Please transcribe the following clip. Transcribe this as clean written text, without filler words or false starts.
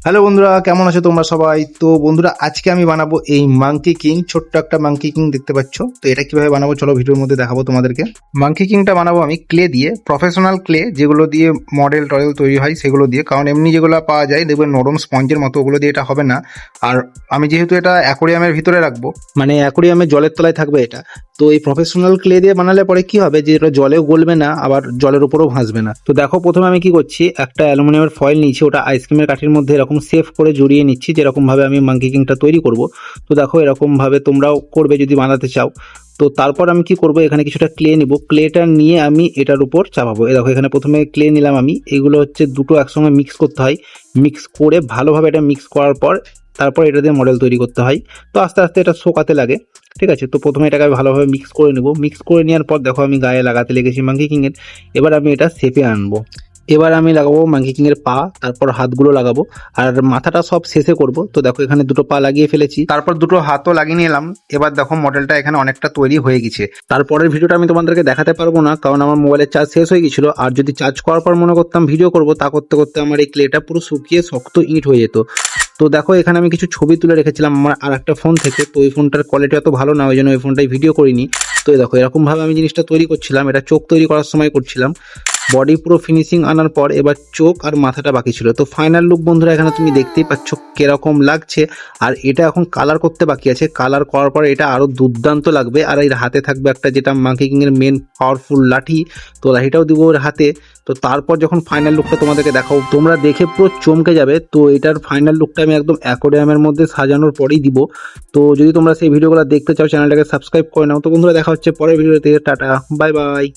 Hello বন্ধুরা, কেমন আছো তোমরা সবাই? তো বন্ধুরা, আজকে আমি বানাবো এই মাঙ্কি কিং। ছোট্ট একটা মাঙ্কি কিং দেখতে পাচ্ছ। তো এটা কিভাবে বানাবো চলো ভিডিওর মধ্যে দেখাবো তোমাদেরকে। মাঙ্কি কিংটা বানাবো আমি ক্লে দিয়ে, প্রফেশনাল ক্লে, যেগুলো দিয়ে মডেল টডেল তৈরি হয় সেগুলো দিয়ে। কারণ এমনি যেগুলো পাওয়া যায় দেখবে নরম স্পঞ্জের মতো, ওগুলো দিয়ে এটা হবে না। আর আমি যেহেতু এটা অ্যাকোরিয়ামের ভিতরে রাখবো, মানে অ্যাকোরিয়ামের জলের তলায় থাকবে এটা, তো এই প্রফেশনাল ক্লে দিয়ে বানালে পরে কি হবে যে এটা জলেও গলবে না, আবার জলের উপরেও ভাসবে না। তো দেখো, প্রথমে আমি কি করছি, একটা অ্যালুমিনিয়ামের ফয়েল নিয়েছি, ওটা আইসক্রিমের কাঠির মধ্যে এরকম সেফ করে জড়িয়ে নিচ্ছি, যেরকম ভাবে আমি মাঙ্কি কিংটা তৈরি করব। তো দেখো, এরকম ভাবে তোমরাও করবে যদি বানাতে চাও। তো তারপর আমি কি করব, এখানে কিছুটা ক্লে নিব, ক্লেটা নিয়ে আমি এটার উপর চাপাবো। এই দেখো, এখানে প্রথমে ক্লে নিলাম আমি, এগুলো হচ্ছে দুটো একসঙ্গে মিক্স করতে হয়। মিক্স করে ভালোভাবে এটা মিক্স করার পর তারপর এটা দিয়ে মডেল তৈরি করতে হয়। তো আস্তে আস্তে এটা শোকাতে লাগে, ঠিক আছে। তো প্রথমে এটাকে ভালোভাবে মিক্স করে নেব। মিক্স করে নেওয়ার পর দেখো আমি গায়ে লাগাতে লেগেছি মাঙ্কি কিং এর। এবার আমি এটা শেপে আনবো। এবার আমি লাগাবো মাঙ্কি কিং এর পা, তারপর হাতগুলো লাগাবো, আর মাথাটা সব শেষে করব। তো দেখো, এখানে দুটো পা লাগিয়ে ফেলেছি, তারপর দুটো হাতও লাগিয়ে নিলাম। এবার দেখো মডেলটা এখানে অনেকটা তৈরি হয়ে গেছে। তারপরের ভিডিওটা আমি তোমাদেরকে দেখাতে পারবো না, কারণ আমার মোবাইলের চার্জ শেষ হয়ে গেছিল। আর যদি চার্জ করার পর মনে করতাম ভিডিও করব, তা করতে করতে আমার এই ক্লেটা পুরো শুকিয়ে শক্ত ইট হয়ে যেত। তো দেখো, এখানে আমি কিছু ছবি তুলে রেখেছিলাম আমার আর একটা ফোন থেকে। তো ওই ফোনটার কোয়ালিটি এত ভালো না, ওই জন্য ওই ফোনটাই ভিডিও করিনি। তো এই দেখো, এরকম ভাবে আমি জিনিসটা তৈরি করছিলাম, এটা চোখ তৈরি করার সময় করছিলাম। বডি পুরো ফিনিশিং আনার পর এবার চোখ আর মাথাটা বাকি ছিল। তো ফাইনাল লুক বন্ধুরা এখানে তুমি দেখতেই পাচ্ছ কিরকম লাগছে। আর এটা এখন কালার করতে বাকি আছে, কালার করার পর এটা আরো দুর্দান্ত লাগবে। আর এর হাতে থাকবে একটা, যেটা মাঙ্কি কিং এর মেন পাওয়ারফুল লাঠি, তো লাঠিটাও দিব ওর হাতে। তো তারপর যখন ফাইনাল লুকটা তোমাদেরকে দেখাও, তোমরা দেখে পুরো চমকে যাবে। তো এটার ফাইনাল লুকটা আমি একদম অ্যাকোরিয়ামের মধ্যে সাজানোর পরেই দিব। তো যদি তোমরা সেই ভিডিওগুলো দেখতে চাও, চ্যানেলটাকে সাবস্ক্রাইব করে নাও। তো বন্ধুরা, দেখা হচ্ছে পরের ভিডিওতে। Tata, bye bye.